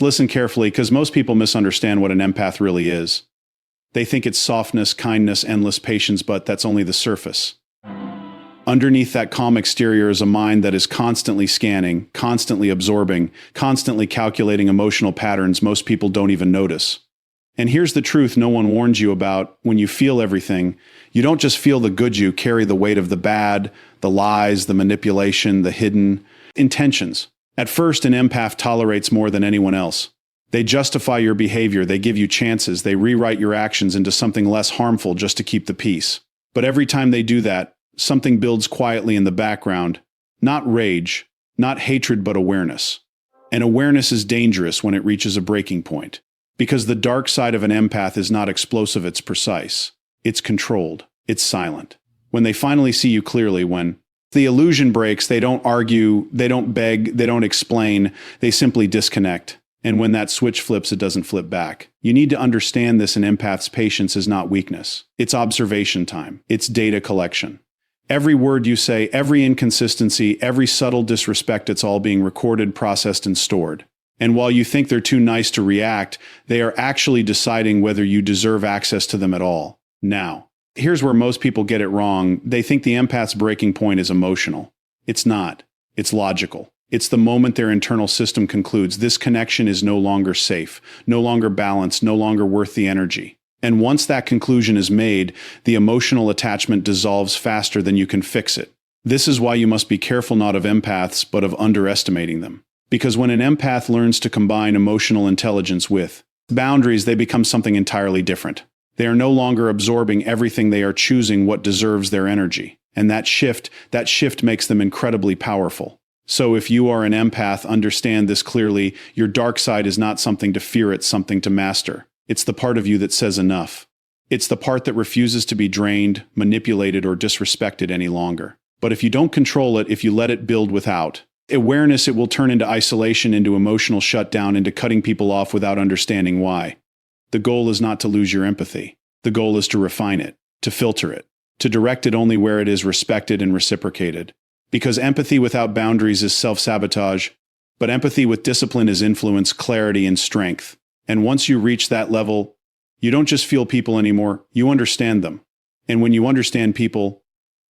Listen carefully, because most people misunderstand what an empath really is. They think it's softness, kindness, endless patience, but that's only the surface. Underneath that calm exterior is a mind that is constantly scanning, constantly absorbing, constantly calculating emotional patterns most people don't even notice. And here's the truth no one warns you about: when you feel everything, you don't just feel the good, you carry the weight of the bad, the lies, the manipulation, the hidden intentions. At first, an empath tolerates more than anyone else. They justify your behavior, they give you chances, they rewrite your actions into something less harmful just to keep the peace. But every time they do that, something builds quietly in the background. Not rage, not hatred, but awareness. And awareness is dangerous when it reaches a breaking point. Because the dark side of an empath is not explosive, it's precise. It's controlled. It's silent. When they finally see you clearly, when the illusion breaks, they don't argue, they don't beg, they don't explain, they simply disconnect. And when that switch flips, it doesn't flip back. You need to understand this: an empath's patience is not weakness. It's observation time. It's data collection. Every word you say, every inconsistency, every subtle disrespect, it's all being recorded, processed, and stored. And while you think they're too nice to react, they are actually deciding whether you deserve access to them at all. Now, here's where most people get it wrong. They think the empath's breaking point is emotional. It's not. It's logical. It's the moment their internal system concludes this connection is no longer safe, no longer balanced, no longer worth the energy. And once that conclusion is made, the emotional attachment dissolves faster than you can fix it. This is why you must be careful not of empaths, but of underestimating them. Because when an empath learns to combine emotional intelligence with boundaries, they become something entirely different. They are no longer absorbing everything, they are choosing what deserves their energy. And that shift makes them incredibly powerful. So if you are an empath, understand this clearly: your dark side is not something to fear, it's something to master. It's the part of you that says enough. It's the part that refuses to be drained, manipulated, or disrespected any longer. But if you don't control it, if you let it build without awareness, it will turn into isolation, into emotional shutdown, into cutting people off without understanding why. The goal is not to lose your empathy. The goal is to refine it, to filter it, to direct it only where it is respected and reciprocated. Because empathy without boundaries is self-sabotage, but empathy with discipline is influence, clarity, and strength. And once you reach that level, you don't just feel people anymore, you understand them. And when you understand people,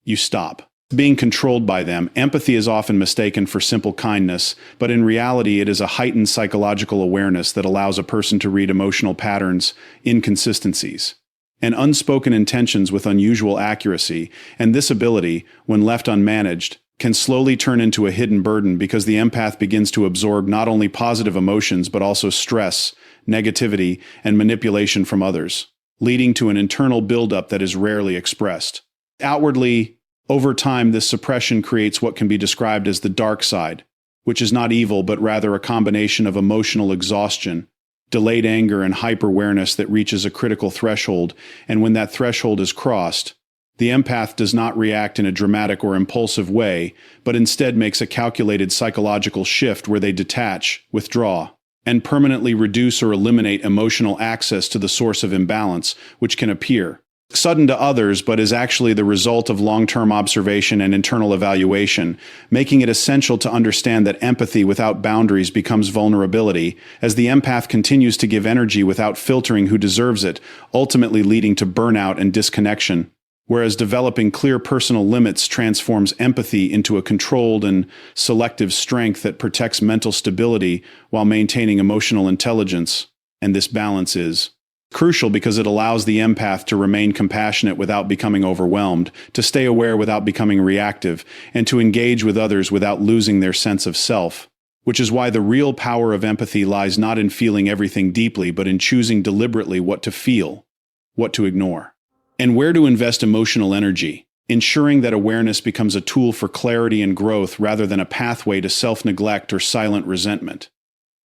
you stop being controlled by them. Empathy is often mistaken for simple kindness, but in reality, it is a heightened psychological awareness that allows a person to read emotional patterns, inconsistencies, and unspoken intentions with unusual accuracy. And this ability, when left unmanaged, can slowly turn into a hidden burden, because the empath begins to absorb not only positive emotions, but also stress, negativity, and manipulation from others, leading to an internal buildup that is rarely expressed. Outwardly, over time, this suppression creates what can be described as the dark side, which is not evil, but rather a combination of emotional exhaustion, delayed anger, and hyper-awareness that reaches a critical threshold. And when that threshold is crossed, the empath does not react in a dramatic or impulsive way, but instead makes a calculated psychological shift where they detach, withdraw, and permanently reduce or eliminate emotional access to the source of imbalance, which can appear sudden to others, but is actually the result of long-term observation and internal evaluation, making it essential to understand that empathy without boundaries becomes vulnerability, as the empath continues to give energy without filtering who deserves it, ultimately leading to burnout and disconnection. Whereas developing clear personal limits transforms empathy into a controlled and selective strength that protects mental stability while maintaining emotional intelligence. And this balance is crucial because it allows the empath to remain compassionate without becoming overwhelmed, to stay aware without becoming reactive, and to engage with others without losing their sense of self. Which is why the real power of empathy lies not in feeling everything deeply, but in choosing deliberately what to feel, what to ignore, and where to invest emotional energy, ensuring that awareness becomes a tool for clarity and growth rather than a pathway to self-neglect or silent resentment.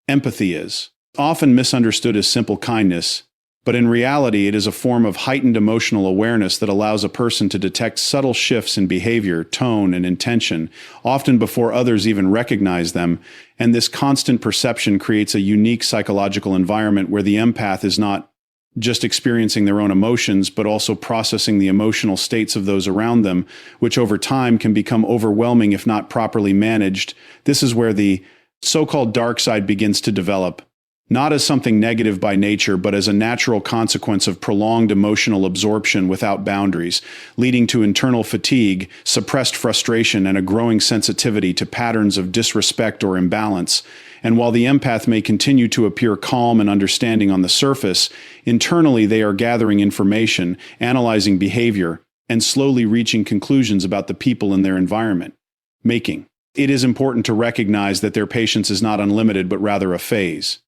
Empathy is often misunderstood as simple kindness, but in reality, it is a form of heightened emotional awareness that allows a person to detect subtle shifts in behavior, tone, and intention, often before others even recognize them. And this constant perception creates a unique psychological environment where the empath is not just experiencing their own emotions, but also processing the emotional states of those around them, which over time can become overwhelming if not properly managed. This is where the so-called dark side begins to develop. not as something negative by nature, but as a natural consequence of prolonged emotional absorption without boundaries, leading to internal fatigue, suppressed frustration, and a growing sensitivity to patterns of disrespect or imbalance. And while the empath may continue to appear calm and understanding on the surface, internally they are gathering information, analyzing behavior, and slowly reaching conclusions about the people in their environment. It is important to recognize that their patience is not unlimited, but rather a phase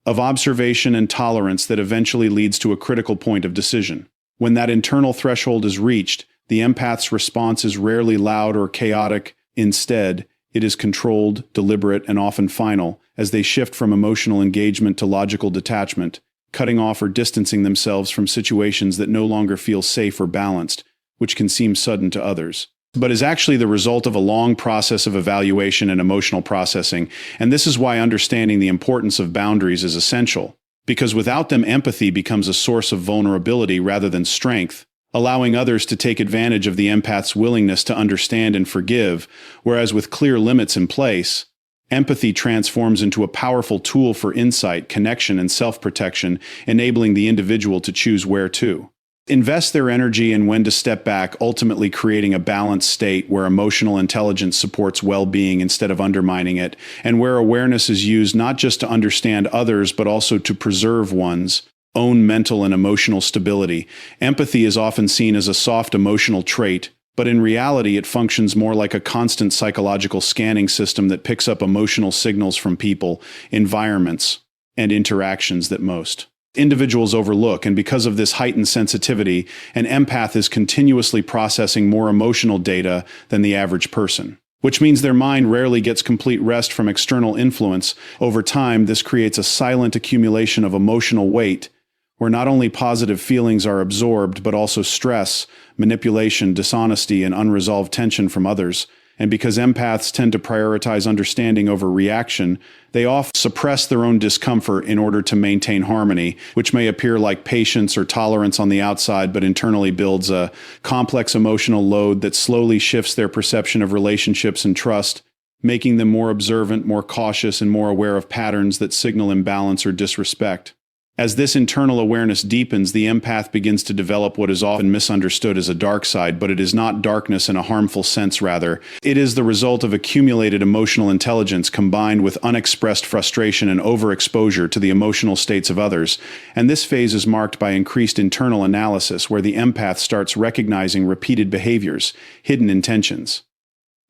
of observation and tolerance that eventually leads to a critical point of decision. When that internal threshold is reached, the empath's response is rarely loud or chaotic. Instead, it is controlled, deliberate, and often final, as they shift from emotional engagement to logical detachment, cutting off or distancing themselves from situations that no longer feel safe or balanced, which can seem sudden to others, but is actually the result of a long process of evaluation and emotional processing. And this is why understanding the importance of boundaries is essential, because without them, empathy becomes a source of vulnerability rather than strength, allowing others to take advantage of the empath's willingness to understand and forgive, whereas with clear limits in place, empathy transforms into a powerful tool for insight, connection, and self-protection, enabling the individual to choose where to invest their energy and when to step back, ultimately creating a balanced state where emotional intelligence supports well-being instead of undermining it, and where awareness is used not just to understand others, but also to preserve one's own mental and emotional stability. Empathy is often seen as a soft emotional trait, but in reality it functions more like a constant psychological scanning system that picks up emotional signals from people, environments, and interactions that most individuals overlook. And because of this heightened sensitivity, an empath is continuously processing more emotional data than the average person, which means their mind rarely gets complete rest from external influence. Over time, this creates a silent accumulation of emotional weight, where not only positive feelings are absorbed, but also stress, manipulation, dishonesty, and unresolved tension from others. And because empaths tend to prioritize understanding over reaction, they often suppress their own discomfort in order to maintain harmony, which may appear like patience or tolerance on the outside, but internally builds a complex emotional load that slowly shifts their perception of relationships and trust, making them more observant, more cautious, and more aware of patterns that signal imbalance or disrespect. As this internal awareness deepens, the empath begins to develop what is often misunderstood as a dark side, but it is not darkness in a harmful sense. Rather, it is the result of accumulated emotional intelligence combined with unexpressed frustration and overexposure to the emotional states of others. And this phase is marked by increased internal analysis, where the empath starts recognizing repeated behaviors, hidden intentions,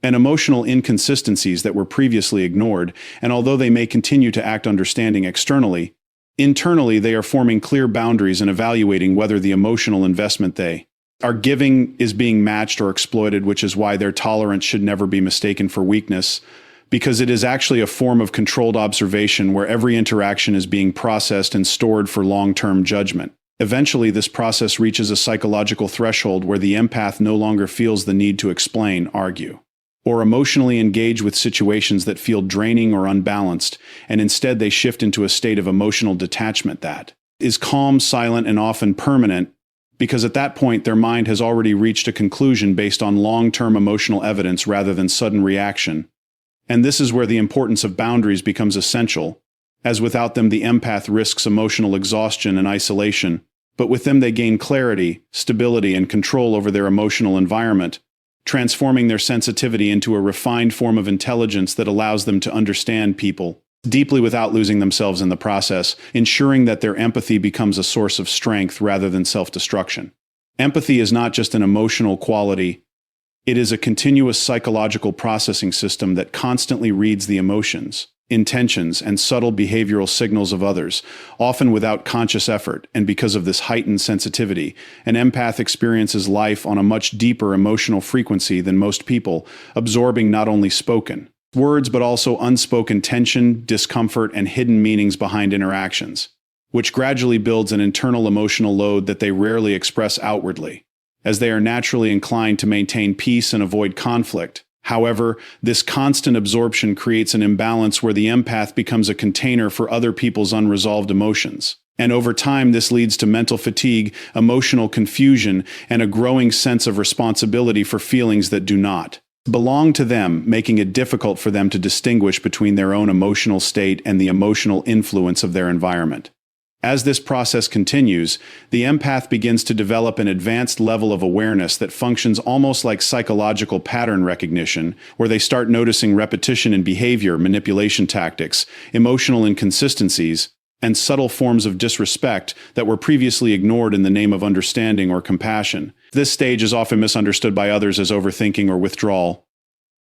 and emotional inconsistencies that were previously ignored. And although they may continue to act understanding externally, internally, they are forming clear boundaries and evaluating whether the emotional investment they are giving is being matched or exploited, which is why their tolerance should never be mistaken for weakness, because it is actually a form of controlled observation where every interaction is being processed and stored for long-term judgment. Eventually, this process reaches a psychological threshold where the empath no longer feels the need to explain, argue, or emotionally engage with situations that feel draining or unbalanced, and instead they shift into a state of emotional detachment that is calm, silent, and often permanent, because at that point their mind has already reached a conclusion based on long-term emotional evidence rather than sudden reaction. And this is where the importance of boundaries becomes essential, as without them the empath risks emotional exhaustion and isolation, but with them they gain clarity, stability, and control over their emotional environment, transforming their sensitivity into a refined form of intelligence that allows them to understand people deeply without losing themselves in the process, ensuring that their empathy becomes a source of strength rather than self-destruction. Empathy is not just an emotional quality, it is a continuous psychological processing system that constantly reads the emotions, intentions, and subtle behavioral signals of others, often without conscious effort. And because of this heightened sensitivity, an empath experiences life on a much deeper emotional frequency than most people, absorbing not only spoken words but also unspoken tension, discomfort, and hidden meanings behind interactions, which gradually builds an internal emotional load that they rarely express outwardly, as they are naturally inclined to maintain peace and avoid conflict. However, this constant absorption creates an imbalance where the empath becomes a container for other people's unresolved emotions. And over time, this leads to mental fatigue, emotional confusion, and a growing sense of responsibility for feelings that do not belong to them, making it difficult for them to distinguish between their own emotional state and the emotional influence of their environment. As this process continues, the empath begins to develop an advanced level of awareness that functions almost like psychological pattern recognition, where they start noticing repetition in behavior, manipulation tactics, emotional inconsistencies, and subtle forms of disrespect that were previously ignored in the name of understanding or compassion. This stage is often misunderstood by others as overthinking or withdrawal,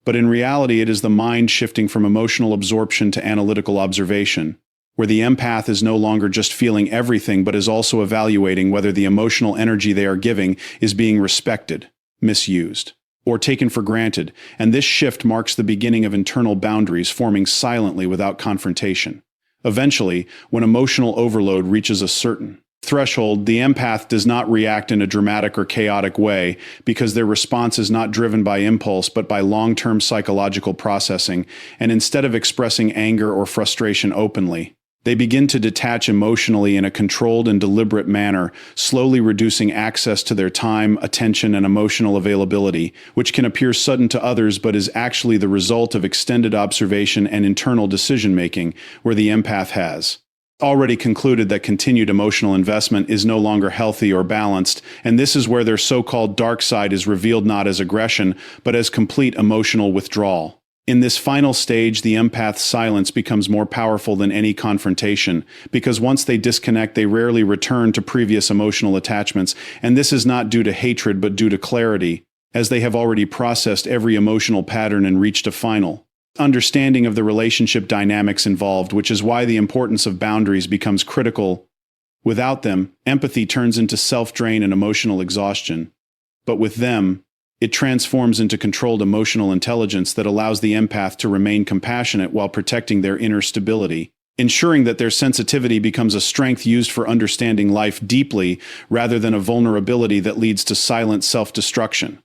but in reality it is the mind shifting from emotional absorption to analytical observation, where the empath is no longer just feeling everything but is also evaluating whether the emotional energy they are giving is being respected, misused, or taken for granted, and this shift marks the beginning of internal boundaries forming silently without confrontation. Eventually, when emotional overload reaches a certain threshold, the empath does not react in a dramatic or chaotic way because their response is not driven by impulse but by long-term psychological processing, and instead of expressing anger or frustration openly, they begin to detach emotionally in a controlled and deliberate manner, slowly reducing access to their time, attention, and emotional availability, which can appear sudden to others but is actually the result of extended observation and internal decision-making, where the empath has already concluded that continued emotional investment is no longer healthy or balanced, and this is where their so-called dark side is revealed not as aggression, but as complete emotional withdrawal. In this final stage, the empath's silence becomes more powerful than any confrontation, because once they disconnect, they rarely return to previous emotional attachments, and this is not due to hatred but due to clarity, as they have already processed every emotional pattern and reached a final understanding of the relationship dynamics involved, which is why the importance of boundaries becomes critical. Without them, empathy turns into self-drain and emotional exhaustion, but with them, it transforms into controlled emotional intelligence that allows the empath to remain compassionate while protecting their inner stability, ensuring that their sensitivity becomes a strength used for understanding life deeply rather than a vulnerability that leads to silent self-destruction.